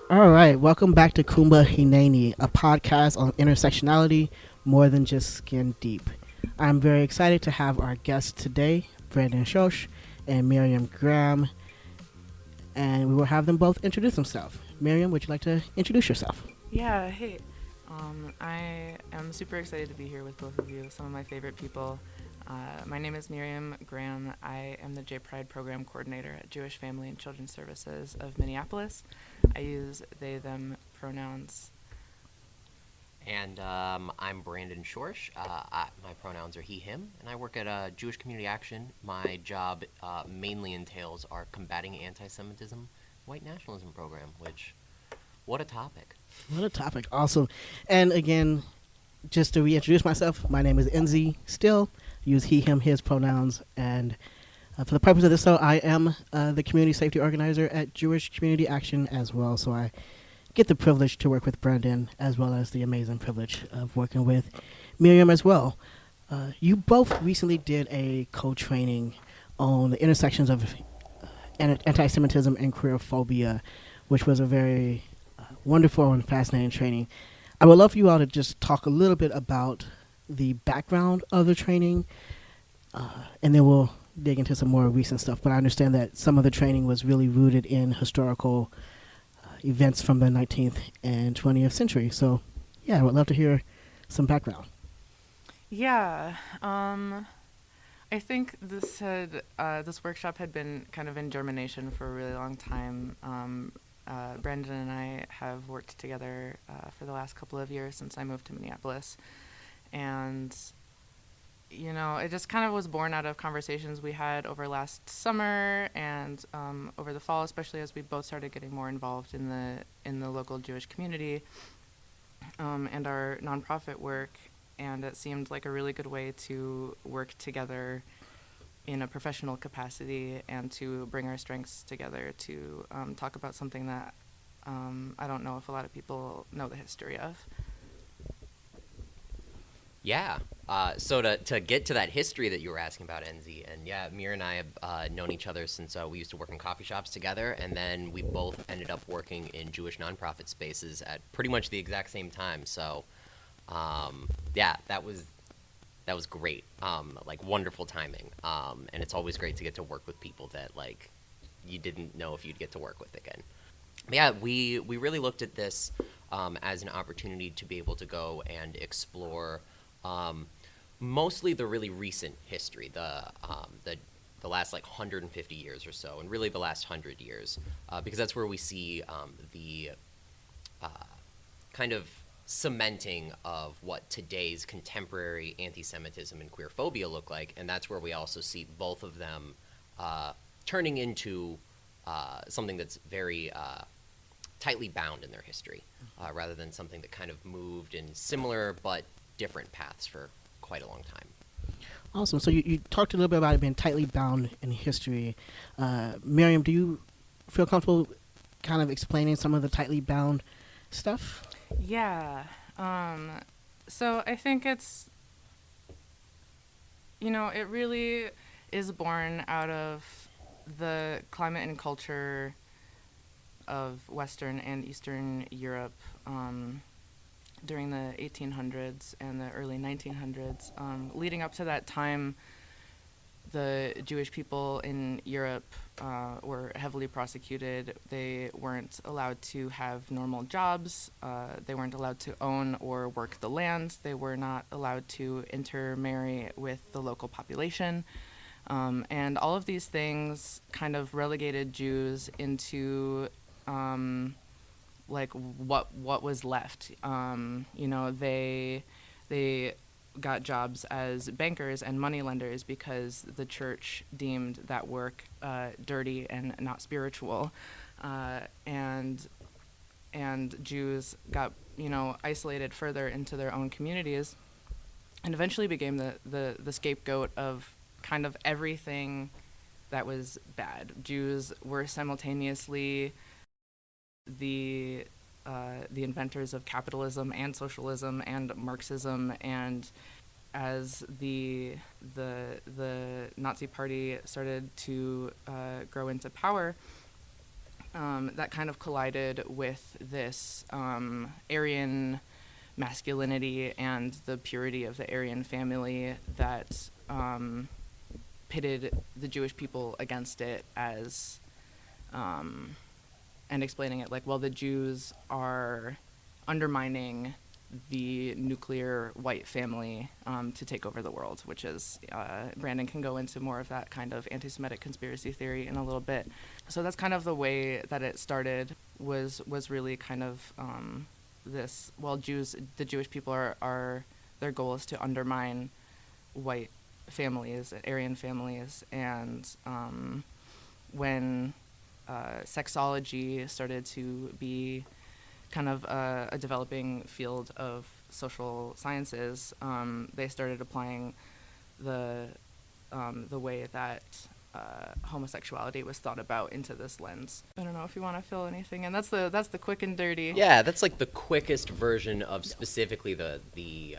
All right, welcome back to Kumba Hineni, a podcast on intersectionality more than just skin deep. I'm very excited to have our guests today, Brandon Schorsch and Miriam Graham, and we will have them both introduce themselves. Miriam, would you like to introduce yourself? Yeah, hey. I am super excited to be here with both of you, some of my favorite people. My name is Miriam Graham. I am the J-Pride program coordinator at Jewish Family and Children's Services of Minneapolis. I use they, them pronouns. And I'm Brandon Schorsch. My pronouns are he, him, and I work at Jewish Community Action. My job mainly entails our Combating Antisemitism White Nationalism program, which, what a topic. What a topic. Awesome. And again, just to reintroduce myself, my name is Enzi. Still use he, him, his pronouns. And for the purpose of this, though, I am the community safety organizer at Jewish Community Action as well. So I get the privilege to work with Brandon as well as the amazing privilege of working with Miriam as well. You both recently did a co-training on the intersections of anti-Semitism and queerphobia, which was a very wonderful and fascinating training. I would love for you all to just talk a little bit about the background of the training, and then we'll dig into some more recent stuff. But I understand that some of the training was really rooted in historical events from the 19th and 20th century. So, yeah, I would love to hear some background. Yeah, I think this workshop had been kind of in germination for a really long time. Brandon and I have worked together for the last couple of years since I moved to Minneapolis. And, it just kind of was born out of conversations we had over last summer and over the fall, especially as we both started getting more involved in the local Jewish community and our nonprofit work. And it seemed like a really good way to work together in a professional capacity and to bring our strengths together to talk about something that I don't know if a lot of people know the history of. Yeah. So to get to that history that you were asking about, Enzi, and yeah, Mir and I have known each other since we used to work in coffee shops together, and then we both ended up working in Jewish nonprofit spaces at pretty much the exact same time. So, yeah, that was great. Wonderful timing. And it's always great to get to work with people that you didn't know if you'd get to work with again. Yeah, we really looked at this as an opportunity to be able to go and explore mostly the really recent history, the last 150 years or so, and really the last 100 years, because that's where we see the kind of cementing of what today's contemporary anti-Semitism and queerphobia look like, and that's where we also see both of them turning into something that's very tightly bound in their history, rather than something that kind of moved in similar but different paths for quite a long time. Awesome. So you talked a little bit about it being tightly bound in history. Miriam, do you feel comfortable kind of explaining some of the tightly bound stuff? Yeah. So I think it's, it really is born out of the climate and culture of Western and Eastern Europe during the 1800s and the early 1900s. Leading up to that time, the Jewish people in Europe were heavily prosecuted. They weren't allowed to have normal jobs. They weren't allowed to own or work the land. They were not allowed to intermarry with the local population. And all of these things kind of relegated Jews into what was left. They got jobs as bankers and moneylenders because the church deemed that work dirty and not spiritual, and Jews got isolated further into their own communities, and eventually became the scapegoat of kind of everything that was bad. Jews were simultaneously the inventors of capitalism and socialism and Marxism, and as the Nazi Party started to grow into power, that kind of collided with this Aryan masculinity and the purity of the Aryan family that pitted the Jewish people against it as, and explaining it like, well, the Jews are undermining the nuclear white family to take over the world, which is, Brandon can go into more of that kind of anti-Semitic conspiracy theory in a little bit. So that's kind of the way that it started, was really kind of this, well, the Jewish people are their goal is to undermine white families, Aryan families, and when sexology started to be kind of a developing field of social sciences, they started applying the way that homosexuality was thought about into this lens. I don't know if you want to fill anything in. That's the quick and dirty. Yeah, that's like the quickest version of specifically the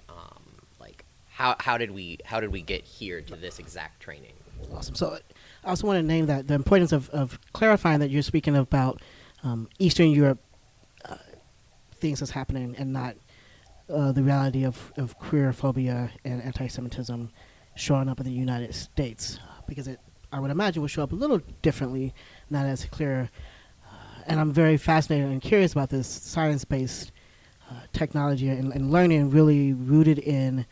like how did we get here to this exact training. Awesome. So I also want to name that the importance of clarifying that you're speaking about Eastern Europe things that's happening, and not the reality of queerphobia and anti-Semitism showing up in the United States, because I would imagine will show up a little differently, not as clear. And I'm very fascinated and curious about this science-based technology and learning, really rooted in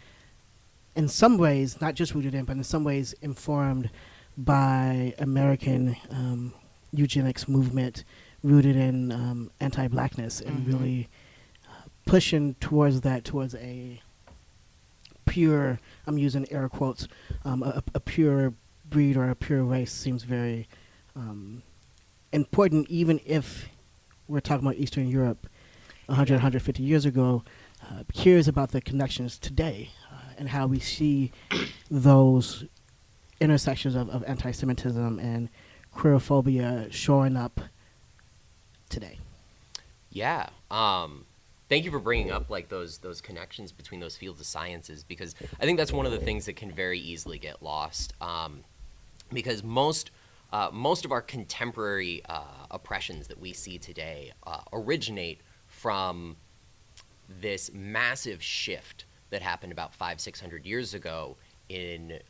some ways, not just rooted in, but in some ways informed by American eugenics movement, rooted in anti-blackness, and really pushing towards a pure, I'm using air quotes, a pure breed or a pure race seems very important, even if we're talking about Eastern Europe 100, 150 years ago. Curious about the connections today and how we see those intersections of anti-Semitism and queerphobia showing up today. Yeah. Thank you for bringing up like those connections between those fields of sciences, because I think that's one of the things that can very easily get lost. Because most of our contemporary oppressions that we see today originate from this massive shift that happened about 500-600 years ago in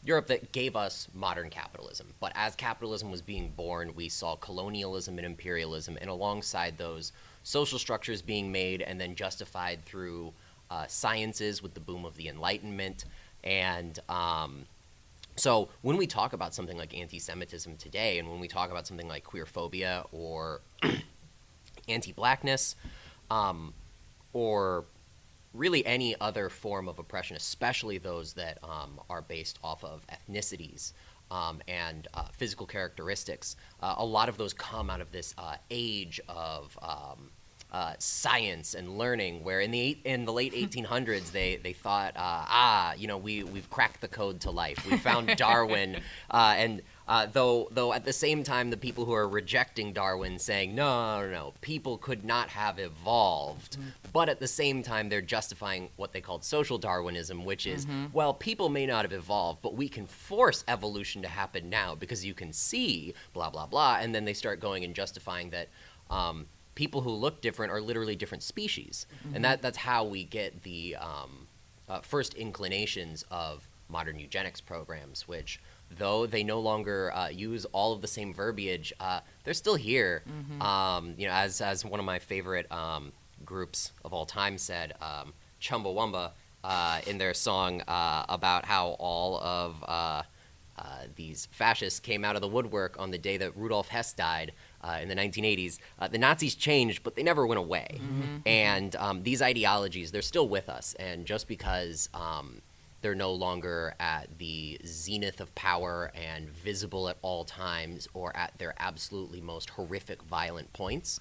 Europe that gave us modern capitalism. But as capitalism was being born, we saw colonialism and imperialism, and alongside those, social structures being made and then justified through sciences with the boom of the Enlightenment. And so when we talk about something like anti-Semitism today, and when we talk about something like queerphobia or anti-blackness, or really any other form of oppression, especially those that are based off of ethnicities and physical characteristics, a lot of those come out of this age of science and learning, where in the late 1800s they thought, we've cracked the code to life. We found Darwin, and though at the same time the people who are rejecting Darwin saying no, people could not have evolved, but at the same time they're justifying what they called social Darwinism, which is, well, people may not have evolved, but we can force evolution to happen now because you can see blah blah blah, and then they start going and justifying that people who look different are literally different species. And that's how we get the first inclinations of modern eugenics programs, which, though they no longer use all of the same verbiage, they're still here. As one of my favorite groups of all time said, Chumbawamba, in their song about how all of these fascists came out of the woodwork on the day that Rudolf Hess died in the 1980s. The Nazis changed, but they never went away. And these ideologies, they're still with us. And just because they're no longer at the zenith of power and visible at all times, or at their absolutely most horrific, violent points,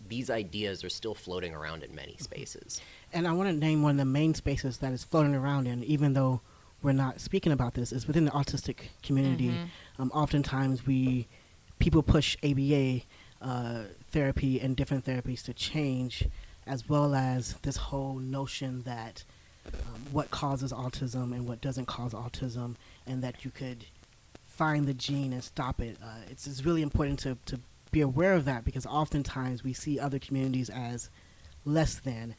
these ideas are still floating around in many spaces. And I want to name one of the main spaces that is floating around in, even though we're not speaking about this, is within the autistic community. Oftentimes people push ABA therapy and different therapies to change, as well as this whole notion that what causes autism and what doesn't cause autism, and that you could find the gene and stop it. It's really important to be aware of that, because oftentimes we see other communities as less than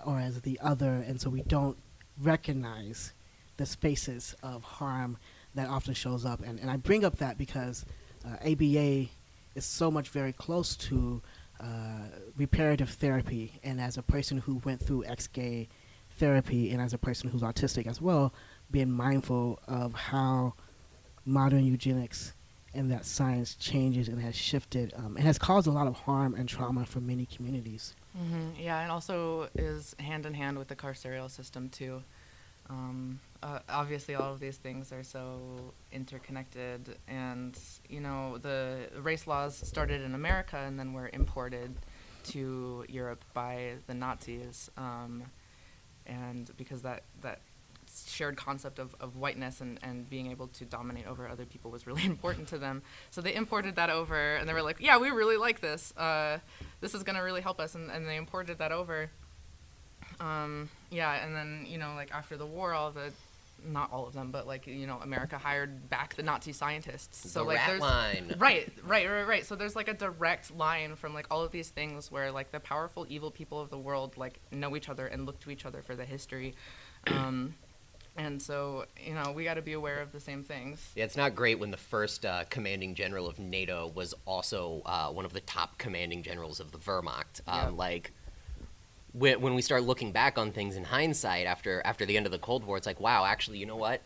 or as the other, and so we don't recognize the spaces of harm that often shows up. And I bring up that because ABA is so much very close to reparative therapy, and as a person who went through ex-gay therapy and as a person who's autistic as well, being mindful of how modern eugenics and that science changes and has shifted and has caused a lot of harm and trauma for many communities. Mm-hmm. Yeah, and also is hand in hand with the carceral system too. Obviously, all of these things are so interconnected, and the race laws started in America and then were imported to Europe by the Nazis, and because that shared concept of whiteness and being able to dominate over other people was really important to them. So they imported that over, and they were like, yeah, we really like this. This is going to really help us, and they imported that over. Yeah, and then, like after the war, not all of them, but America hired back the Nazi scientists. So the like rat there's line. Right. So there's like a direct line from like all of these things where like the powerful evil people of the world like know each other and look to each other for the history. And so, we got to be aware of the same things. Yeah, it's not great when the first commanding general of NATO was also one of the top commanding generals of the Wehrmacht. Like, when we start looking back on things in hindsight after the end of the Cold War, it's like, wow, actually, you know what?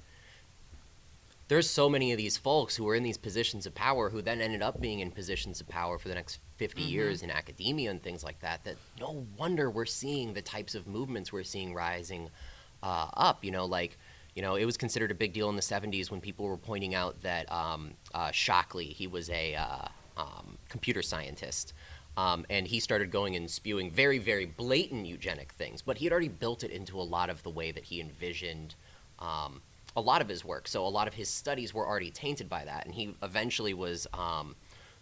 There's so many of these folks who were in these positions of power who then ended up being in positions of power for the next 50 years in academia and things like that, that no wonder we're seeing the types of movements we're seeing rising up. It was considered a big deal in the 70s when people were pointing out that Shockley, he was a computer scientist, and he started going and spewing very, very blatant eugenic things, but he had already built it into a lot of the way that he envisioned a lot of his work. So a lot of his studies were already tainted by that, and he eventually was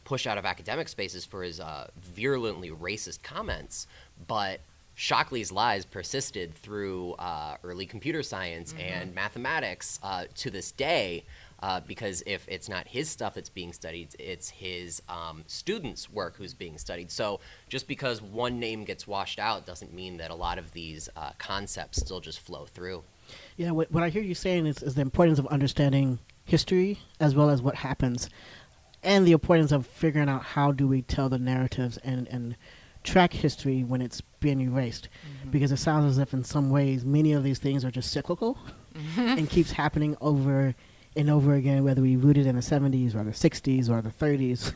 pushed out of academic spaces for his virulently racist comments, but Shockley's lies persisted through early computer science and mathematics to this day, because if it's not his stuff that's being studied, it's his students' work who's being studied. So just because one name gets washed out doesn't mean that a lot of these concepts still just flow through. Yeah, what I hear you saying is the importance of understanding history as well as what happens, and the importance of figuring out how do we tell the narratives and track history when it's being erased, because it sounds as if in some ways many of these things are just cyclical and keeps happening over and over again, whether we root it in the 70s or the 60s or the 30s.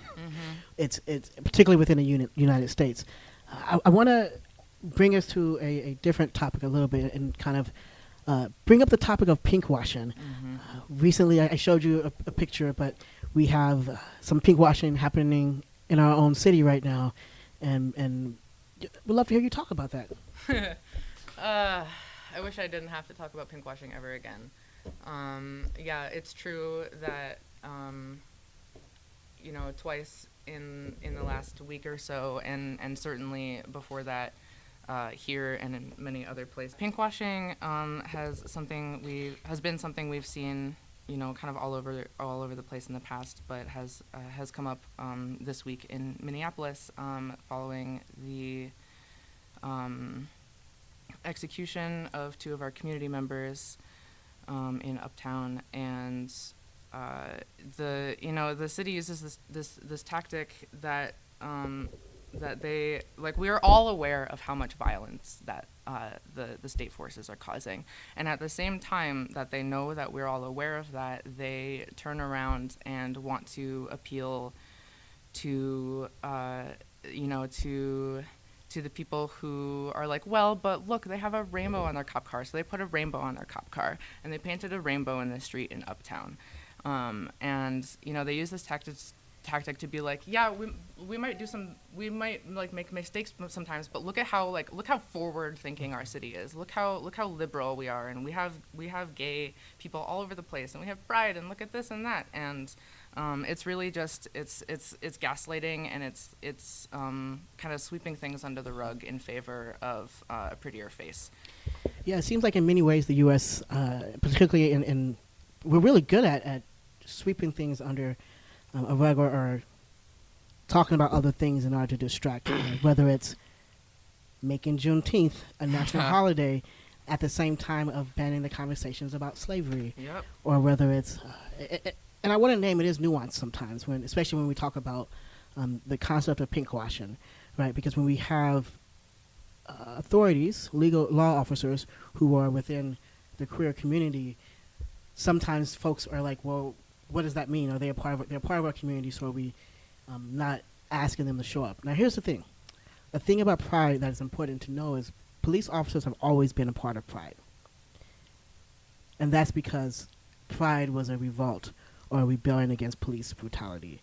It's particularly within the United States. I want to bring us to a different topic a little bit and kind of bring up the topic of pinkwashing. Recently, I showed you a picture, but we have some pinkwashing happening in our own city right now. And we'd love to hear you talk about that. I wish I didn't have to talk about pinkwashing ever again. Yeah, it's true that, twice in the last week or so, and certainly before that, here and in many other places, pinkwashing has been something we've seen, kind of all over the place in the past, but has come up this week in Minneapolis following the execution of two of our community members in Uptown, and the city uses this tactic that they we are all aware of how much violence that the state forces are causing, and at the same time that they know that we're all aware of that, they turn around and want to appeal to to the people who are like, well, but look, they have a rainbow on their cop car, so they put a rainbow on their cop car, and they painted a rainbow in the street in Uptown, and they use this tactic to be like, yeah, we might make mistakes sometimes, but look how forward thinking our city is. Look how liberal we are, and we have gay people all over the place, and we have pride, and look at this and that, and it's really just it's gaslighting, and it's kind of sweeping things under the rug in favor of a prettier face. Yeah, it seems like in many ways the U.S., particularly in we're really good at sweeping things under a rug or talking about other things in order to distract, whether it's making Juneteenth a national holiday at the same time of banning the conversations about slavery, Yep. or whether it's, and I want to name it is nuanced sometimes, especially when we talk about the concept of pinkwashing, right? Because when we have authorities, legal law officers who are within the queer community, sometimes folks are like, well, what does that mean? Are they they're part of our community, so are we not asking them to show up? Now, here's the thing. The thing about Pride that is important to know is police officers have always been a part of Pride. And that's because Pride was a revolt or a rebellion against police brutality.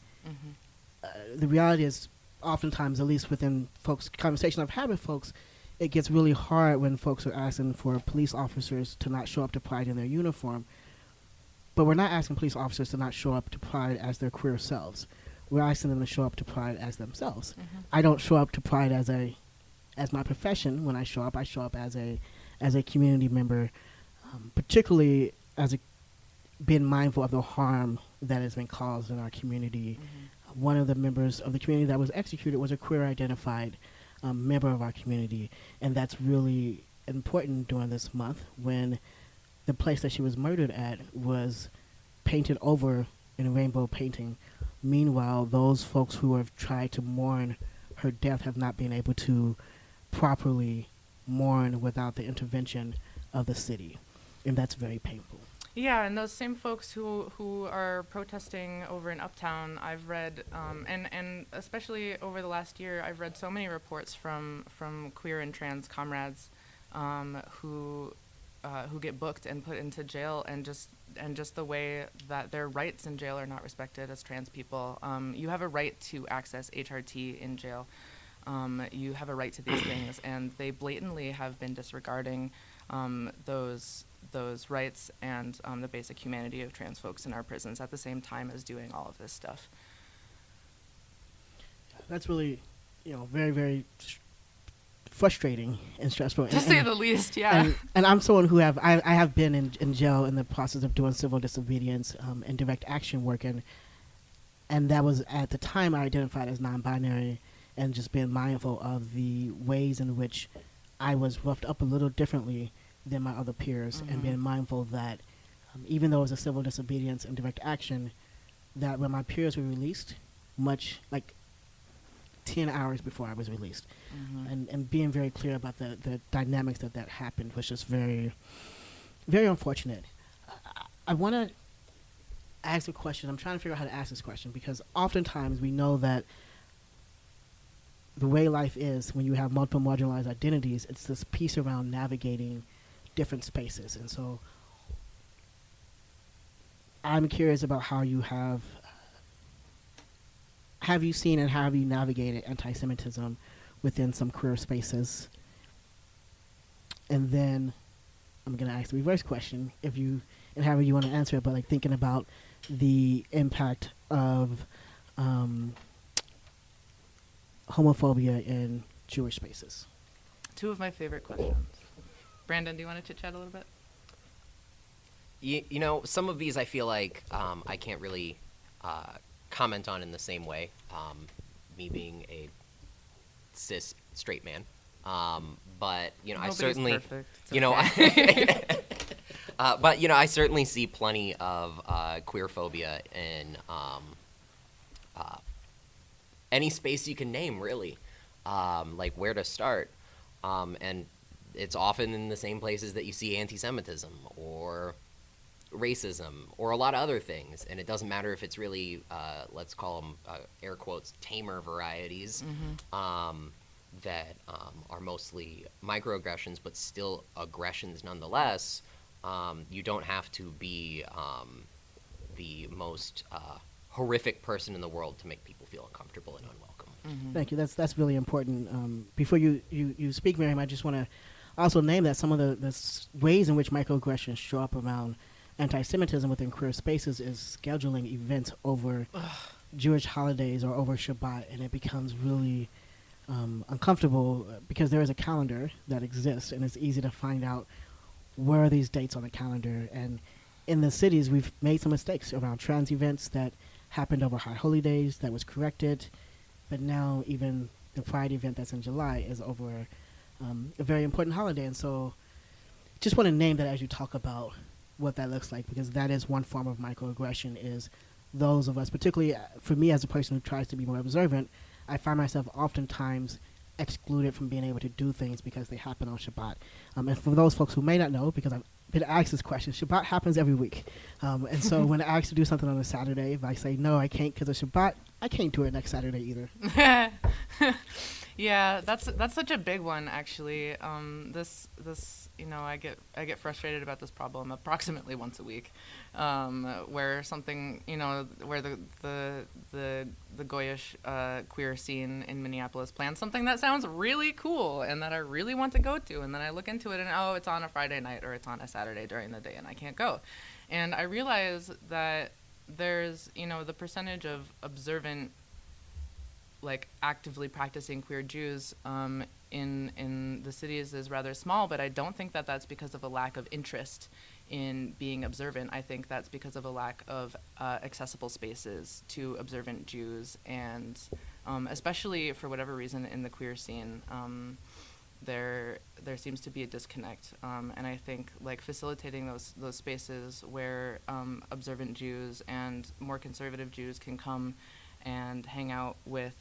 The reality is, oftentimes, at least within folks' conversation I've had with folks, it gets really hard when folks are asking for police officers to not show up to Pride in their uniform. But we're not asking police officers to not show up to Pride as their queer selves. We're asking them to show up to Pride as themselves. I don't show up to Pride as my profession. When I show up as a community member, particularly as being mindful of the harm that has been caused in our community. One of the members of the community that was executed was a queer identified member of our community, and that's really important during this month when the place that she was murdered at was painted over in a rainbow painting. Meanwhile, those folks who have tried to mourn her death have not been able to properly mourn without the intervention of the city, and that's very painful. Yeah, and those same folks who are protesting over in Uptown, I've read, and especially over the last year, I've read so many reports from queer and trans comrades who get booked and put into jail, and just the way that their rights in jail are not respected as trans people. You have a right to access HRT in jail. You have a right to these things, and they blatantly have been disregarding those rights and the basic humanity of trans folks in our prisons at the same time as doing all of this stuff. That's really, very, very frustrating and stressful. To say the least, yeah. And I'm someone who I have been in jail in the process of doing civil disobedience and direct action work, and that was at the time I identified as non-binary, and just being mindful of the ways in which I was roughed up a little differently than my other peers, and being mindful that even though it was a civil disobedience and direct action, that when my peers were released, much like 10 hours before I was released, and being very clear about the dynamics that happened was just very, very unfortunate. I want to ask a question. I'm trying to figure out how to ask this question, because oftentimes we know that the way life is, when you have multiple marginalized identities, it's this piece around navigating different spaces. And so I'm curious about how you have you seen and how have you navigated anti-Semitism within some queer spaces? And then I'm going to ask the reverse question, and however you want to answer it, but like thinking about the impact of homophobia in Jewish spaces. Two of my favorite questions. Brandon, do you want to chit-chat a little bit? You know, some of these I feel like I can't really comment on in the same way, me being a cis straight man. But, you know, Nobody's I certainly, perfect. It's you know, okay. but, you know, I certainly see plenty of queerphobia in any space you can name, really, like where to start. And it's often in the same places that you see anti-Semitism or racism or a lot of other things. And it doesn't matter if it's really, let's call them, air quotes, tamer varieties that are mostly microaggressions, but still aggressions nonetheless. You don't have to be the most horrific person in the world to make people feel uncomfortable and unwelcome. Thank you. That's really important. Before you speak, Miriam, I just want to also name that some of the ways in which microaggressions show up around anti-Semitism within queer spaces is scheduling events over Jewish holidays or over Shabbat, and it becomes really uncomfortable because there is a calendar that exists, and it's easy to find out where are these dates on the calendar. And in the cities, we've made some mistakes around trans events that happened over high holy days that was corrected. but now even the Pride event that's in July is over a very important holiday. And so just want to name that as you talk about what that looks like, because that is one form of microaggression, is those of us, particularly for me as a person who tries to be more observant, I find myself oftentimes excluded from being able to do things because they happen on Shabbat. And for those folks who may not know, because I've been asked this question, Shabbat happens every week. And so when asked to do something on a Saturday, if I say, no, I can't because of Shabbat, I can't do it next Saturday either. Yeah, that's such a big one, actually. This I get frustrated about this problem approximately once a week, where something, where the Goyish queer scene in Minneapolis plans something that sounds really cool and that I really want to go to, and then I look into it and it's on a Friday night or it's on a Saturday during the day and I can't go, and I realize that there's the percentage of observant, like actively practicing queer Jews in the cities is rather small, but I don't think that that's because of a lack of interest in being observant. I think that's because of a lack of accessible spaces to observant Jews, and especially for whatever reason in the queer scene, there seems to be a disconnect, and I think like facilitating those spaces where observant Jews and more conservative Jews can come and hang out with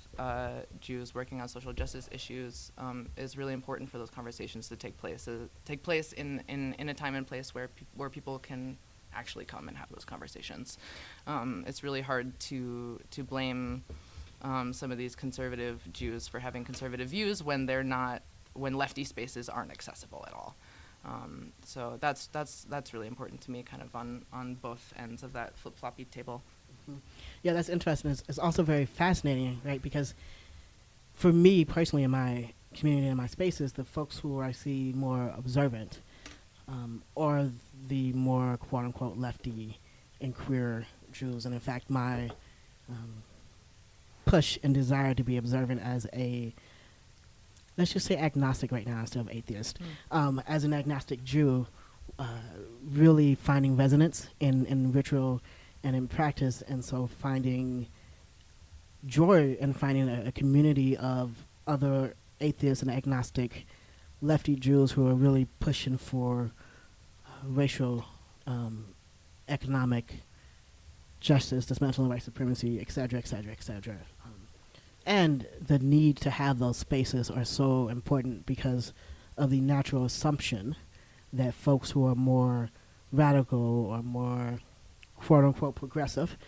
Jews working on social justice issues is really important for those conversations to take place. In a time and place where people can actually come and have those conversations. It's really hard to blame some of these conservative Jews for having conservative views when when lefty spaces aren't accessible at all. So that's really important to me, kind of on both ends of that flip-floppy table. Yeah, that's interesting. It's also very fascinating, right? Because for me personally, in my community and my spaces, the folks who I see more observant are the more quote-unquote lefty and queer Jews. And in fact, my push and desire to be observant as a, let's just say agnostic right now instead of atheist, as an agnostic Jew, really finding resonance in ritual and in practice, and so finding joy in finding a community of other atheists and agnostic lefty Jews who are really pushing for racial, economic justice, dismantling white supremacy, et cetera, et cetera, et cetera. And the need to have those spaces are so important because of the natural assumption that folks who are more radical or more quote-unquote progressive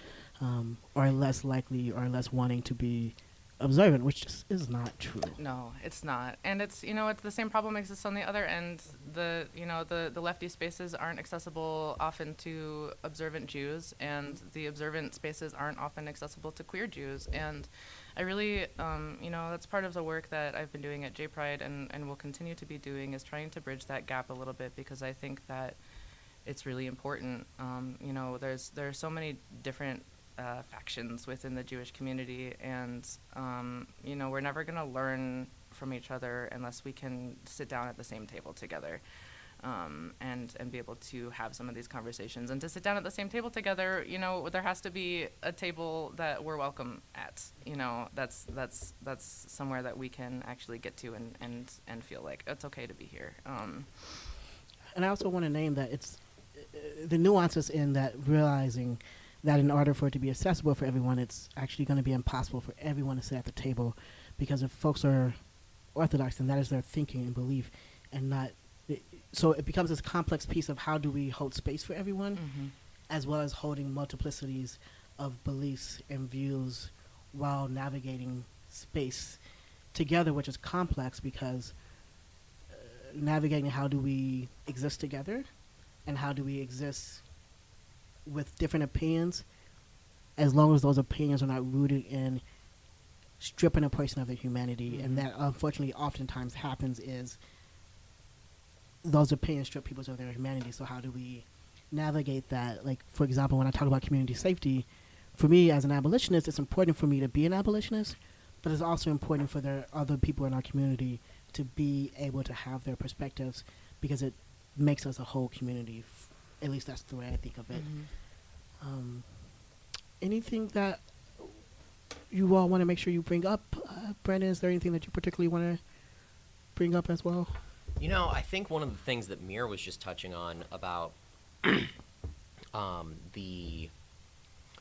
are less likely or less wanting to be observant, which just is not true. No, it's not. And it's the same problem exists on the other end. The lefty spaces aren't accessible often to observant Jews, and the observant spaces aren't often accessible to queer Jews. And I really, that's part of the work that I've been doing at J-Pride and will continue to be doing, is trying to bridge that gap a little bit, because I think that it's really important. There are so many different factions within the Jewish community, and we're never going to learn from each other unless we can sit down at the same table together, and be able to have some of these conversations. And to sit down at the same table together, there has to be a table that we're welcome at. That's somewhere that we can actually get to and feel like it's okay to be here. And I also want to name that it's the nuances in that, realizing that in order for it to be accessible for everyone, it's actually going to be impossible for everyone to sit at the table, because if folks are Orthodox, then that is their thinking and belief, and not. So it becomes this complex piece of how do we hold space for everyone, as well as holding multiplicities of beliefs and views while navigating space together, which is complex because navigating how do we exist together and how do we exist with different opinions, as long as those opinions are not rooted in stripping a person of their humanity. And that unfortunately oftentimes happens, is those opinions strip people of their humanity. So how do we navigate that? Like, for example, when I talk about community safety, for me as an abolitionist, it's important for me to be an abolitionist, but it's also important for the other people in our community to be able to have their perspectives, because it makes us a whole community. At least that's the way I think of it. Anything that you all want to make sure you bring up? Brandon, is there anything that you particularly want to bring up as well? I think one of the things that Mir was just touching on about the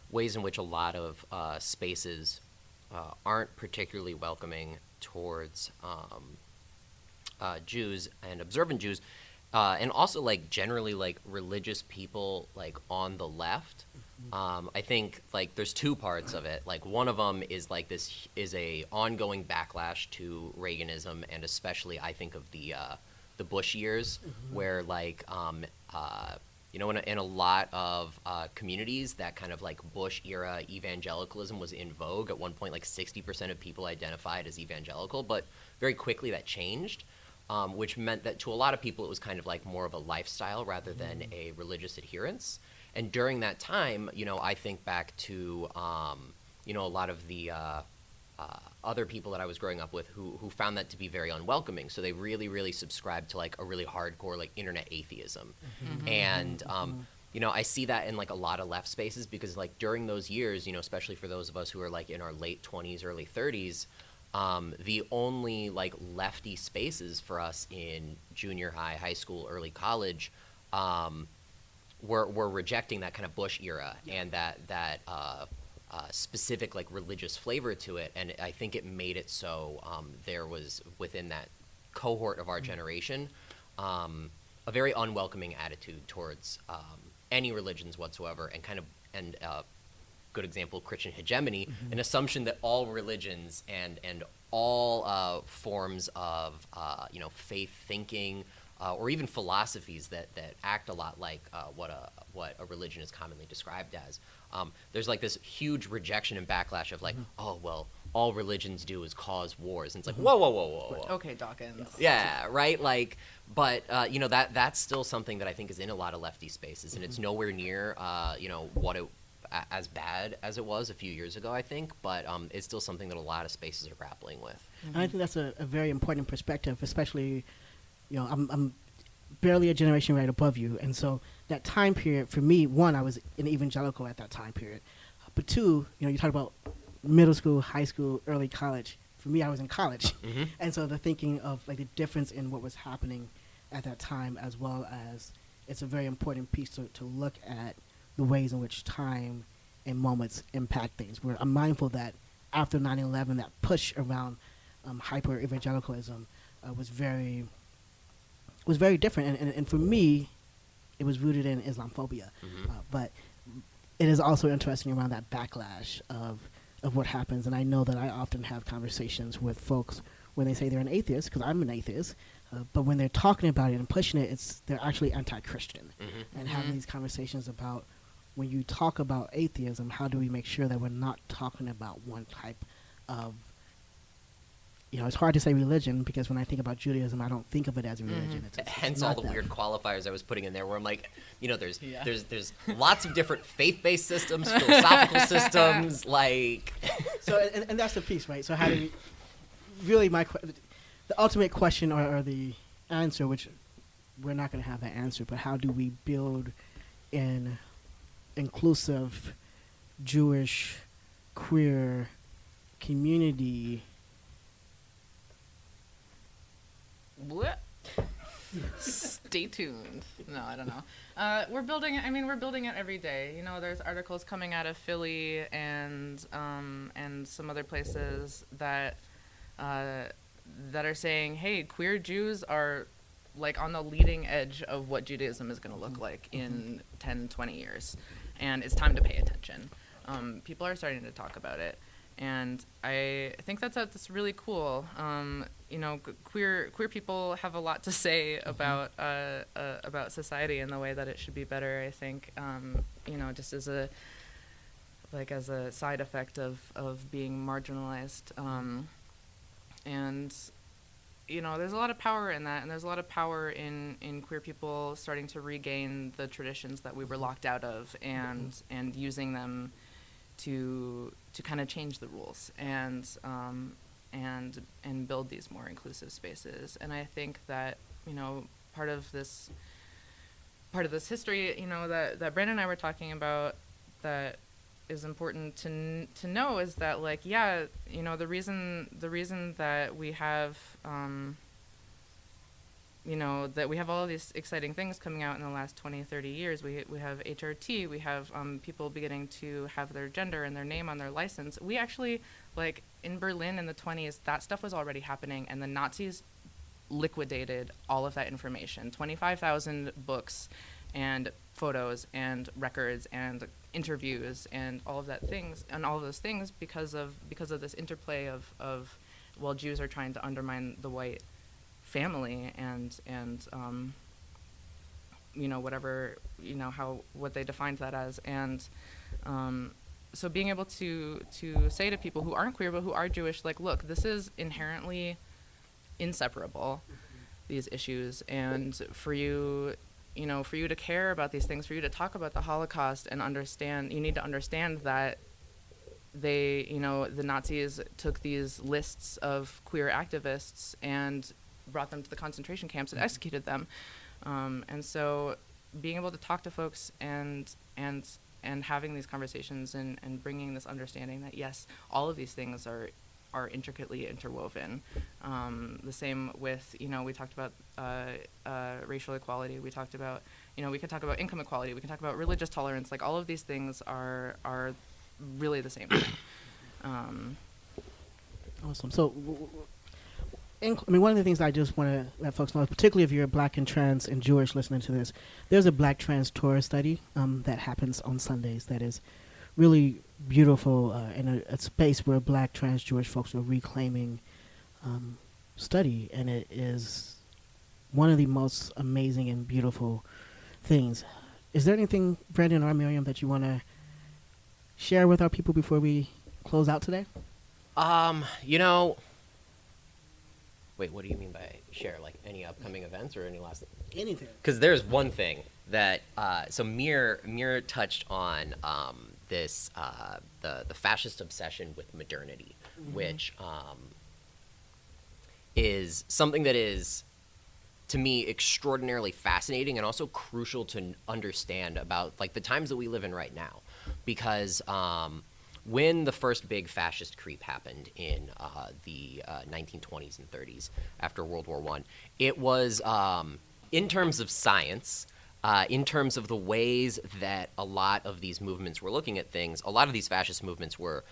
ways in which a lot of spaces aren't particularly welcoming towards Jews and observant Jews, and also like generally like religious people like on the left. I think like there's two parts of it. Like one of them is like this is a ongoing backlash to Reaganism, and especially I think of the Bush years, where like in a lot of communities that kind of like Bush era evangelicalism was in vogue. At one point, like 60% of people identified as evangelical, but very quickly that changed. Which meant that to a lot of people it was kind of like more of a lifestyle rather than a religious adherence. And during that time, I think back to, a lot of the other people that I was growing up with who found that to be very unwelcoming. So they really, really subscribed to like a really hardcore like internet atheism. And, I see that in like a lot of left spaces because like during those years, especially for those of us who are like in our late 20s, early 30s, the only like lefty spaces for us in junior high, high school, early college, were rejecting that kind of Bush era and that specific like religious flavor to it. And I think it made it so there was within that cohort of our generation a very unwelcoming attitude towards any religions whatsoever, and good example, Christian hegemony, an assumption that all religions and all forms of faith thinking or even philosophies that act a lot like what a religion is commonly described as. There's like this huge rejection and backlash of like, oh well, all religions do is cause wars, and it's like whoa. Okay, Dawkins. Yeah, right. Like, but that's still something that I think is in a lot of lefty spaces, and it's nowhere near what it as bad as it was a few years ago, I think, but it's still something that a lot of spaces are grappling with. And I think that's a very important perspective, especially, I'm barely a generation right above you, and so that time period, for me, one, I was an evangelical at that time period, but two, you talk about middle school, high school, early college. For me, I was in college, and so the thinking of like the difference in what was happening at that time, as well as it's a very important piece to look at the ways in which time and moments impact things. I'm mindful that after 9/11, that push around hyper-evangelicalism was very different. And for me, it was rooted in Islamophobia. But it is also interesting around that backlash of what happens. And I know that I often have conversations with folks when they say they're an atheist, because I'm an atheist, but when they're talking about it and pushing it, they're actually anti-Christian. And having these conversations about, when you talk about atheism, how do we make sure that we're not talking about one type of, it's hard to say religion, because when I think about Judaism, I don't think of it as a religion. Hence all the weird qualifiers I was putting in there where I'm like, there's lots of different faith-based systems, philosophical systems, like. So, and that's the piece, right? So how do we, really the ultimate question or the answer, which we're not going to have that answer, but how do we build an inclusive Jewish queer community? What? Stay tuned. No, I don't know. We're building it every day. There's articles coming out of Philly and some other places that are saying, hey, queer Jews are like on the leading edge of what Judaism is going to look like in 10, 20 years. And it's time to pay attention. People are starting to talk about it. And I think that's really cool. Queer people have a lot to say about society and the way that it should be better. I think, just as a side effect of being marginalized. And there's a lot of power in that, and there's a lot of power in queer people starting to regain the traditions that we were locked out of, and using them to kind of change the rules and build these more inclusive spaces. And I think that part of this history that Brandon and I were talking about, that is important to know is that, like, yeah, you know, the reason that we have you know, that we have all of these exciting things coming out in the last 20, 30 years. We have HRT, we have people beginning to have their gender and their name on their license. We actually, like, in Berlin in the 20s, that stuff was already happening, and the Nazis liquidated all of that information. 25,000 books and photos and records and interviews and all of those things because of this interplay of well, Jews are trying to undermine the white family and you know, whatever, you know, what they defined that as. And so being able to say to people who aren't queer but who are Jewish, like, look, this is inherently inseparable, these issues, and for you to care about these things, for you to talk about the Holocaust and understand, you need to understand that they, you know, the Nazis took these lists of queer activists and brought them to the concentration camps and executed them. And so being able to talk to folks and having these conversations and bringing this understanding that, yes, all of these things are intricately interwoven. The same with, you know, we talked about racial equality. We talked about, you know, we could talk about income equality. We can talk about religious tolerance. Like, all of these things are really the same thing. Awesome. So, I mean, one of the things I just want to let folks know, particularly if you're Black and trans and Jewish listening to this, there's a Black trans Torah study that happens on Sundays that is really beautiful, in a space where Black trans Jewish folks are reclaiming study, and it is one of the most amazing and beautiful things. Is there anything, Brandon or Miriam, that you want to share with our people before we close out today? You know, wait, what do you mean by share? Like, any upcoming events or any last? Anything. Because there's one thing that so Mir touched on this the fascist obsession with modernity, which is something that is, to me, extraordinarily fascinating and also crucial to understand about, like, the times that we live in right now, because when the first big fascist creep happened in the 1920s and 30s after World War I, it was, in terms of science, in terms of the ways that a lot of these movements were looking at things, a lot of these fascist movements were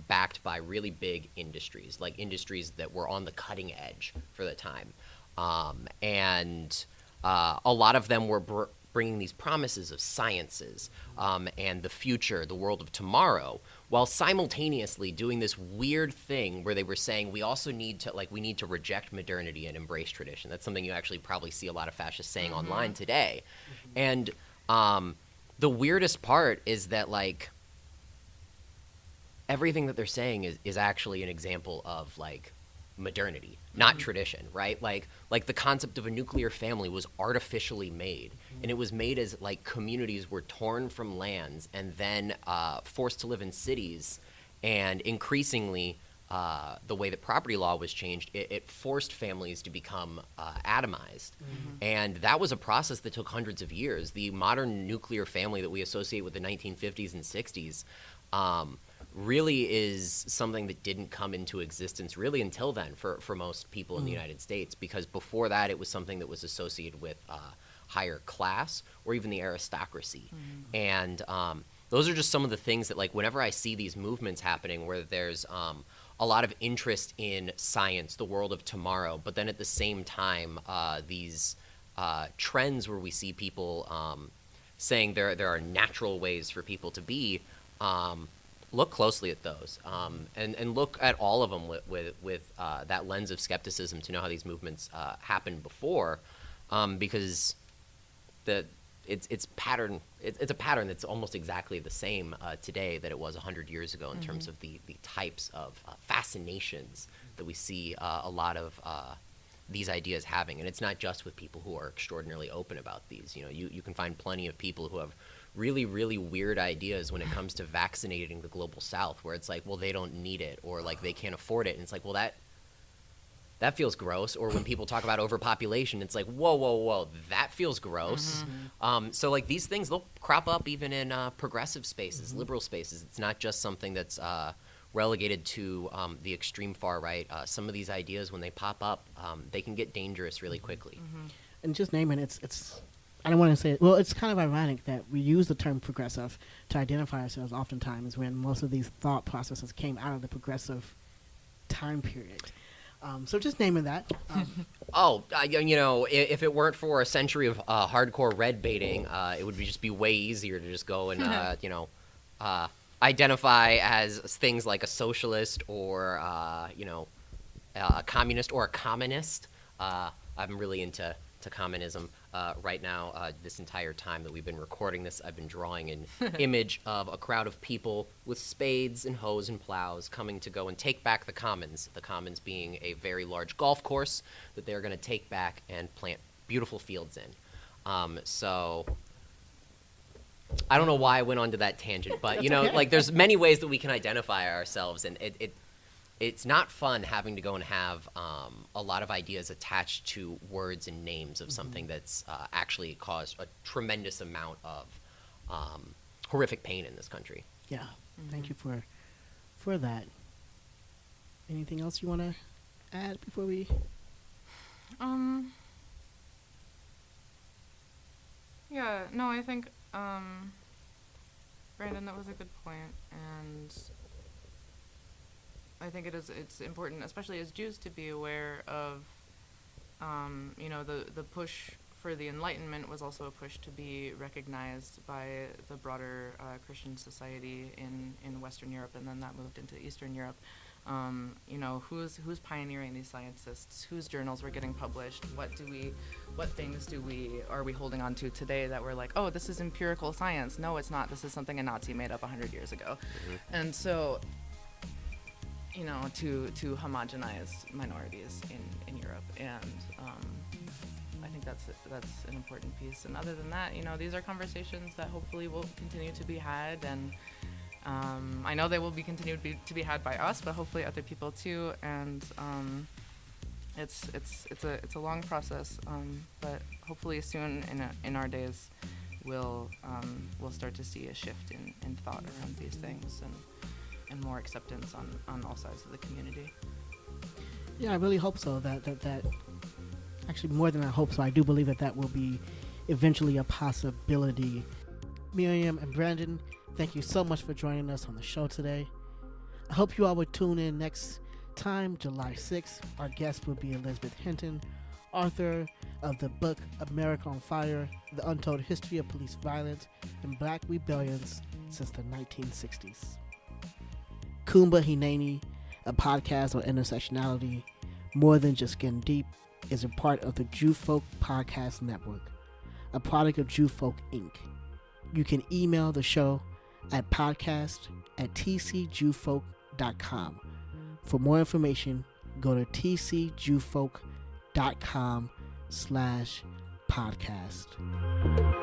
backed by really big industries, like industries that were on the cutting edge for the time. And a lot of them were bringing these promises of sciences and the future, the world of tomorrow, while simultaneously doing this weird thing where they were saying we also need to, like, we need to reject modernity and embrace tradition. That's something you actually probably see a lot of fascists saying online today. And the weirdest part is that, like, everything that they're saying is actually an example of, like, modernity, not tradition, right? Like the concept of a nuclear family was artificially made, and it was made as, like, communities were torn from lands and then forced to live in cities, and increasingly the way that property law was changed, it forced families to become atomized. And that was a process that took hundreds of years. The modern nuclear family that we associate with the 1950s and 60s really is something that didn't come into existence really until then for most people in the United States, because before that it was something that was associated with higher class or even the aristocracy. And those are just some of the things that, like, whenever I see these movements happening where there's a lot of interest in science, the world of tomorrow, but then at the same time these trends where we see people saying there are natural ways for people to be, look closely at those, and look at all of them with that lens of skepticism to know how these movements happened before, because it's a pattern that's almost exactly the same today that it was 100 years ago in terms of the types of fascinations that we see a lot of these ideas having. And it's not just with people who are extraordinarily open about these. You know, you can find plenty of people who have really, really weird ideas when it comes to vaccinating the global south, where it's like, well, they don't need it, or, like, they can't afford it. And it's like, well, that feels gross. Or when people talk about overpopulation, it's like, whoa, that feels gross. So like these things, they'll crop up even in progressive spaces, liberal spaces. It's not just something that's relegated to the extreme far right. Some of these ideas, when they pop up, they can get dangerous really quickly. And just naming it's I don't want to say it. Well, it's kind of ironic that we use the term progressive to identify ourselves oftentimes when most of these thought processes came out of the progressive time period. So just naming that. If it weren't for a century of hardcore red baiting, it would just be way easier to just go and, identify as things like a socialist or, a communist or a communist. I'm really into communism right now. This entire time that we've been recording this, I've been drawing an image of a crowd of people with spades and hoes and plows coming to go and take back the commons being a very large golf course that they're going to take back and plant beautiful fields in. So I don't know why I went onto that tangent, but okay. there's many ways that we can identify ourselves, and it's not fun having to go and have a lot of ideas attached to words and names of something that's actually caused a tremendous amount of horrific pain in this country. Yeah. Thank you for that. Anything else you want to add before we? Yeah. No, I think Brandon, that was a good point, and I think it's important, especially as Jews, to be aware of, the push for the Enlightenment was also a push to be recognized by the broader Christian society in Western Europe, and then that moved into Eastern Europe. Who's pioneering these scientists? Whose journals were getting published? What things are we holding on to today that we're like, oh, this is empirical science? No, it's not. This is something a Nazi made up 100 years ago, and so. To homogenize minorities in Europe, and I think that's an important piece. And other than that, these are conversations that hopefully will continue to be had, and I know they will be continued to be had by us, but hopefully other people too. And it's a long process, but hopefully soon in our days, we'll start to see a shift in thought around these things, and more acceptance on all sides of the community. Yeah, I really hope so. That actually, more than I hope so, I do believe that will be eventually a possibility. Miriam and Brandon, thank you so much for joining us on the show today. I hope you all will tune in next time, July 6th. Our guest will be Elizabeth Hinton, author of the book America on Fire, The Untold History of Police Violence and Black Rebellions Since the 1960s. Kumba Hineni, a podcast on intersectionality, more than just getting deep, is a part of the Jew Folk Podcast Network, a product of Jew Folk Inc. You can email the show at podcast@tcjewfolk.com. For more information, go to tcjewfolk.com/podcast.